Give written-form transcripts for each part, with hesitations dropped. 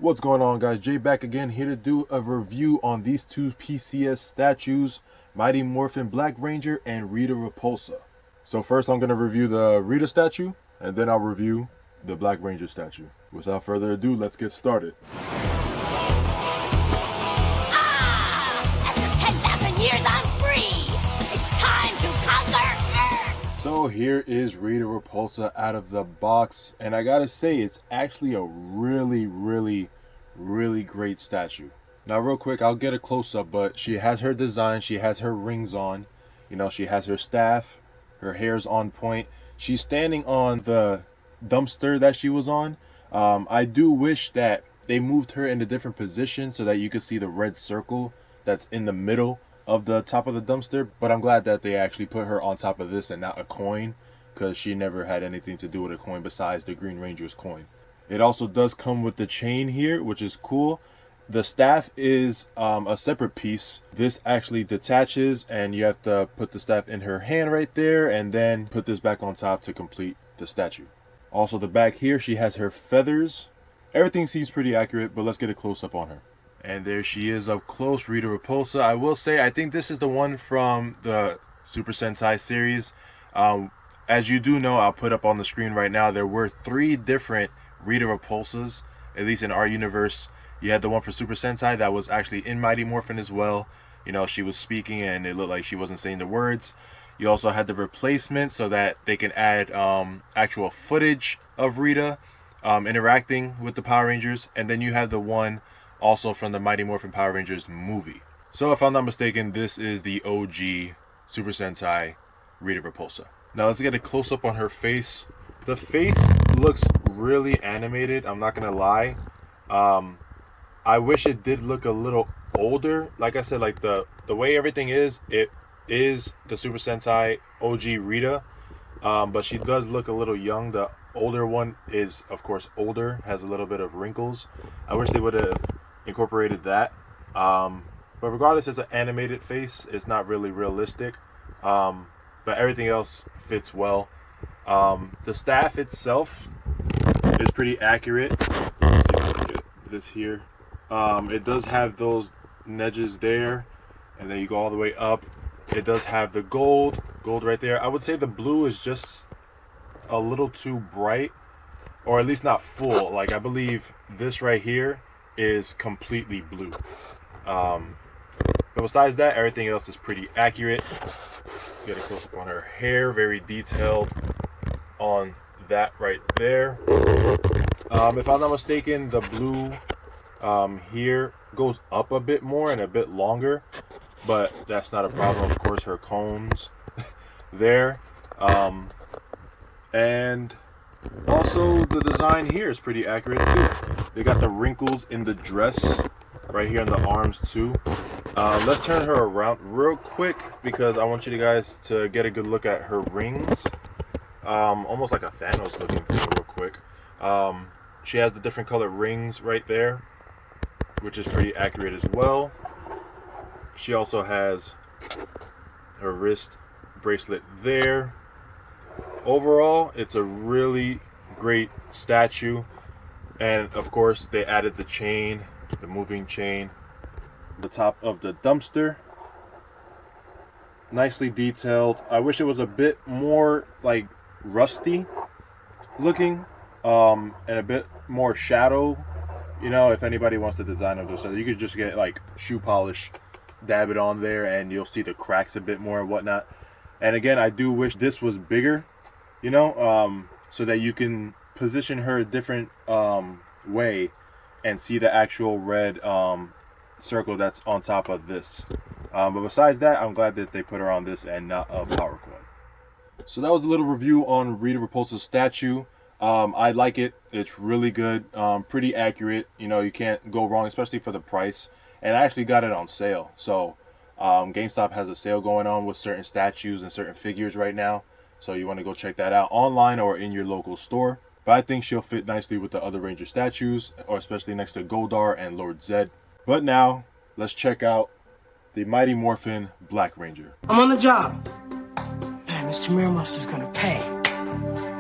What's going on, guys? Jay back again, here to do a review on these two PCS statues, Mighty Morphin Black Ranger and Rita Repulsa. So first I'm going to review the Rita statue, and then I'll review the Black Ranger statue. Without further ado, let's get started. After 10,000 years, I'm free! It's time to conquer Earth! So here is Rita Repulsa out of the box, and I gotta say, it's actually a really great statue. Now real quick, I'll get a close-up, but she has her design, she has her rings on, you know, she has her staff, her hair's on point. She's standing on the dumpster that she was on. I do wish that they moved her in a different position so that you could see the red circle that's in the middle of the top of the dumpster, but I'm glad that they actually put her on top of this and not a coin, because she never had anything to do with a coin besides the Green Ranger's coin. It also does come with the chain here, which is cool. The staff is a separate piece. This actually detaches, and you have to put the staff in her hand right there and then put this back on top to complete the statue. Also, the back here, she has her feathers. Everything seems pretty accurate, but let's get a close-up on her. And there she is up close, Rita Repulsa. I will say, I think this is the one from the Super Sentai series. As you do know, I'll put up on the screen right now, there were 3 different Rita Repulsas, at least in our universe. You had the one for Super Sentai that was actually in Mighty Morphin as well. You know, she was speaking and it looked like she wasn't saying the words. You also had the replacement so that they can add actual footage of Rita interacting with the Power Rangers. And then you have the one also from the Mighty Morphin Power Rangers movie. So if I'm not mistaken, this is the OG Super Sentai Rita Repulsa. Now let's get a close-up on her face. The face looks really animated, I'm not gonna lie. I wish it did look a little older. Like I said, like the way everything is, it is the Super Sentai OG Rita, but she does look a little young. The older one is, of course, older, has a little bit of wrinkles. I wish they would have incorporated that. But regardless, it's an animated face. It's not really realistic, but everything else fits well. The staff itself is pretty accurate. Let's see if I can get this here. It does have those edges there, and then you go all the way up. It does have the gold right there. I would say the blue is just a little too bright, or at least not full. Like, I believe this right here is completely blue. But besides that, everything else is pretty accurate. Get a close up on her hair, very detailed on that right there. If I'm not mistaken, the blue here goes up a bit more and a bit longer, but that's not a problem. Of course, her cones there, and also the design here is pretty accurate too. They got the wrinkles in the dress right here on the arms too. Let's turn her around real quick because I want you guys to get a good look at her rings. Almost like a Thanos looking thing real quick. She has the different colored rings right there, which is pretty accurate as well. She also has her wrist bracelet there. Overall, it's a really great statue. And of course, they added the chain, the moving chain, the top of the dumpster. Nicely detailed. I wish it was a bit more like rusty looking, and a bit more shadow. You know, if anybody wants to design them, so you could just get like shoe polish, dab it on there, and you'll see the cracks a bit more and whatnot. And again, I do wish this was bigger, you know, so that you can position her a different way and see the actual red circle that's on top of this. But besides that, I'm glad that they put her on this and not a power coin. So that was a little review on Rita Repulsa's statue. I like it. It's really good, pretty accurate. You know, you can't go wrong, especially for the price. And I actually got it on sale. So GameStop has a sale going on with certain statues and certain figures right now. So you want to go check that out online or in your local store. But I think she'll fit nicely with the other Ranger statues, or especially next to Goldar and Lord Zed. But now, let's check out the Mighty Morphin Black Ranger. I'm on the job. Man, Mr. Miramonster's gonna pay.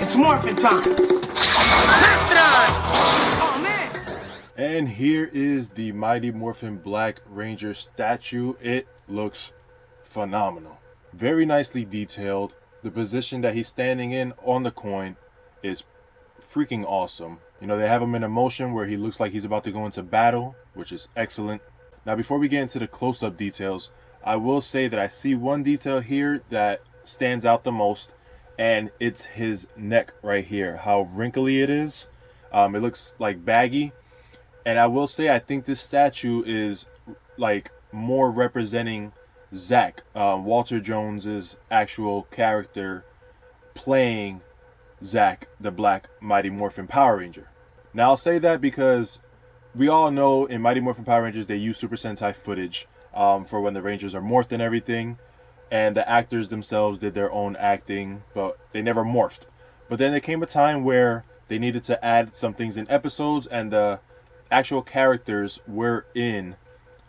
It's morphin' time. Mastodon! Oh, man! And here is the Mighty Morphin Black Ranger statue. It looks phenomenal. Very nicely detailed. The position that he's standing in on the coin is freaking awesome. You know, they have him in a motion where he looks like he's about to go into battle, which is excellent. Now, before we get into the close-up details, I will say that I see one detail here that stands out the most, and it's his neck right here. How wrinkly it is. It looks like baggy. And I will say, I think this statue is like more representing Zack, Walter Jones's actual character, playing Zack, the Black Mighty Morphin Power Ranger. Now I'll say that because we all know in Mighty Morphin Power Rangers they use Super Sentai footage for when the Rangers are morphed and everything, and the actors themselves did their own acting, but they never morphed. But then there came a time where they needed to add some things in episodes, and the actual characters were in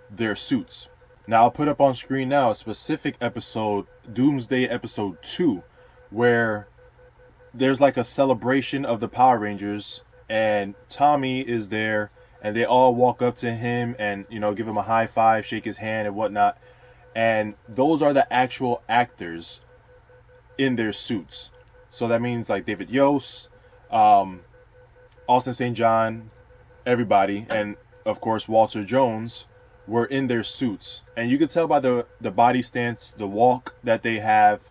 their suits. Now I'll put up on screen now a specific episode, Doomsday episode 2, where there's like a celebration of the Power Rangers, and Tommy is there, and they all walk up to him and, you know, give him a high five, shake his hand and whatnot. And those are the actual actors in their suits. So that means like David Yost, Austin St. John, everybody, and of course Walter Jones were in their suits, and you could tell by the body stance, the walk that they have,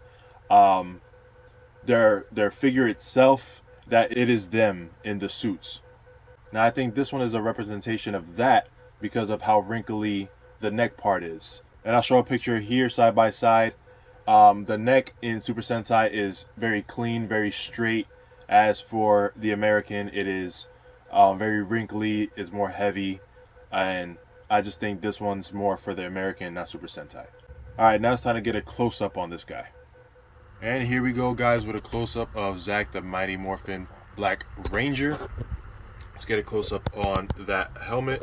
their figure itself, that it is them in the suits. Now I think this one is a representation of that because of how wrinkly the neck part is, and I'll show a picture here side by side. The neck in Super Sentai is very clean, very straight. As for the American, it is very wrinkly, it's more heavy, and I just think this one's more for the American, not Super Sentai. Alright, now it's time to get a close-up on this guy. And here we go, guys, with a close-up of Zack the Mighty Morphin Black Ranger. Let's get a close-up on that helmet.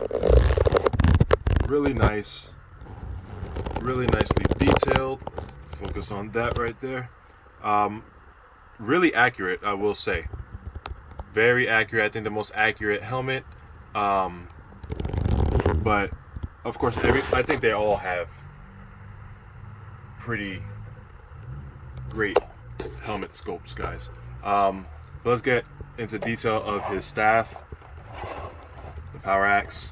Really nice. Really nicely detailed. Focus on that right there. Really accurate, I will say. Very accurate. I think the most accurate helmet. But of course, I think they all have pretty great helmet scopes, guys. But let's get into detail of his staff, the power axe.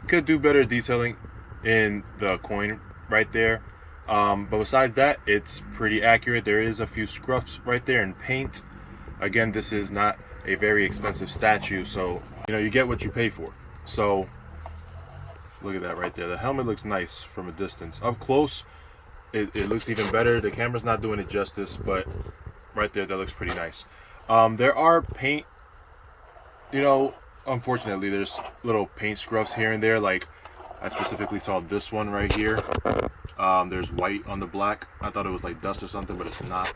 Could do better detailing in the coin right there. But besides that, it's pretty accurate. There is a few scruffs right there in paint. Again, this is not a very expensive statue, so you know, you get what you pay for. So look at that right there. The helmet looks nice from a distance. Up close, it looks even better. The camera's not doing it justice, but right there, that looks pretty nice. There are paint, you know, unfortunately, there's little paint scruffs here and there. Like I specifically saw this one right here. There's white on the black. I thought it was like dust or something, but it's not.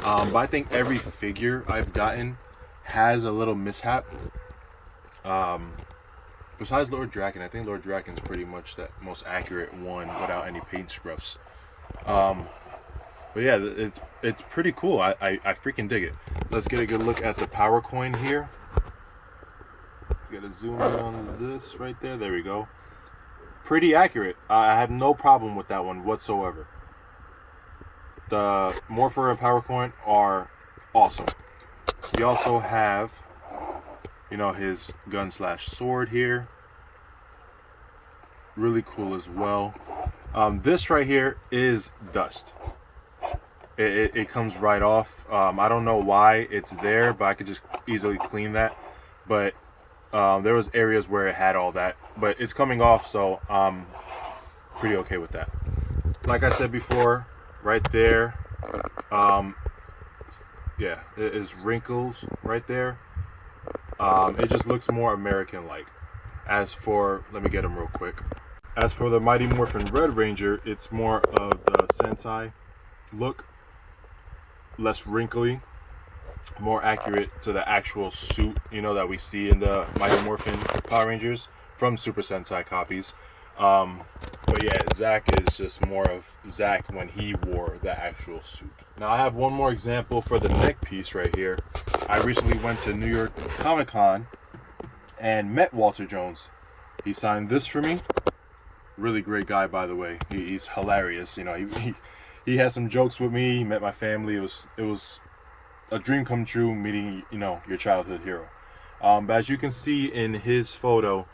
But I think every figure I've gotten has a little mishap. Besides Lord Draken, I think Lord Draken's pretty much that most accurate one without any paint scruffs. But yeah, it's pretty cool. I freaking dig it. Let's get a good look at the power coin here. Gotta zoom in on this right there. There we go. Pretty accurate. I have no problem with that one whatsoever. The Morpher and Power Coin are awesome. We also have, you know, his gun slash sword here. Really cool as well. This right here is dust. It comes right off. I don't know why it's there, but I could just easily clean that. But there was areas where it had all that, but it's coming off, so I'm pretty okay with that. Like I said before, right there, yeah, it is wrinkles right there. It just looks more American-like. As for, let me get them real quick. As for the Mighty Morphin Red Ranger, it's more of the Sentai look, less wrinkly, more accurate to the actual suit, you know, that we see in the Mighty Morphin Power Rangers from Super Sentai copies. But yeah, Zack is just more of Zack when he wore the actual suit. Now I have one more example for the neck piece right here. I recently went to New York Comic Con and met Walter Jones. He signed this for me. Really great guy, by the way. He's hilarious. You know, he had some jokes with me. He met my family. It was a dream come true meeting, you know, your childhood hero. But as you can see in his photo,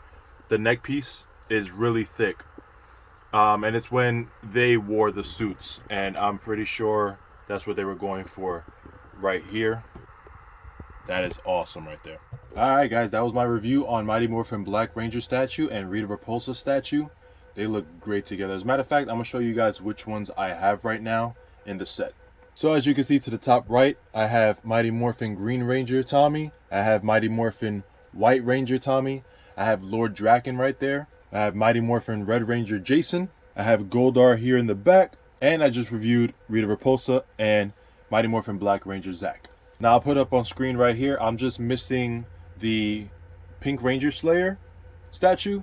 the neck piece is really thick. And it's when they wore the suits, and I'm pretty sure that's what they were going for right here. That is awesome right there. Alright guys, that was my review on Mighty Morphin Black Ranger statue and Rita Repulsa statue. They look great together. As a matter of fact, I'm going to show you guys which ones I have right now in the set. So as you can see to the top right, I have Mighty Morphin Green Ranger Tommy. I have Mighty Morphin White Ranger Tommy. I have Lord Draken right there. I have Mighty Morphin Red Ranger Jason. I have Goldar here in the back. And I just reviewed Rita Repulsa and Mighty Morphin Black Ranger Zack. Now I'll put up on screen right here, I'm just missing the Pink Ranger Slayer statue.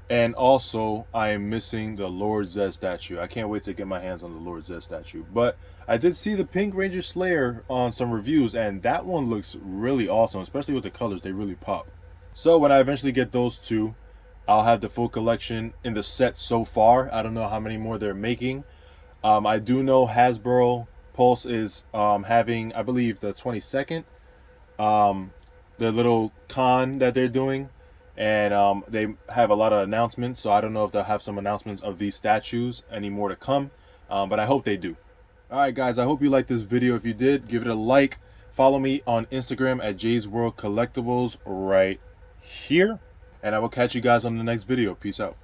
And also I am missing the Lord Zed statue. I can't wait to get my hands on the Lord Zed statue. But I did see the Pink Ranger Slayer on some reviews, and that one looks really awesome, especially with the colors. They really pop. So when I eventually get those two, I'll have the full collection in the set so far. I don't know how many more they're making. I do know Hasbro Pulse is having, I believe, the 22nd, the little con that they're doing. And they have a lot of announcements, so I don't know if they'll have some announcements of these statues, any more to come, but I hope they do. Alright guys, I hope you liked this video. If you did, give it a like. Follow me on Instagram at Jay's World Collectibles right here. And I will catch you guys on the next video. Peace out.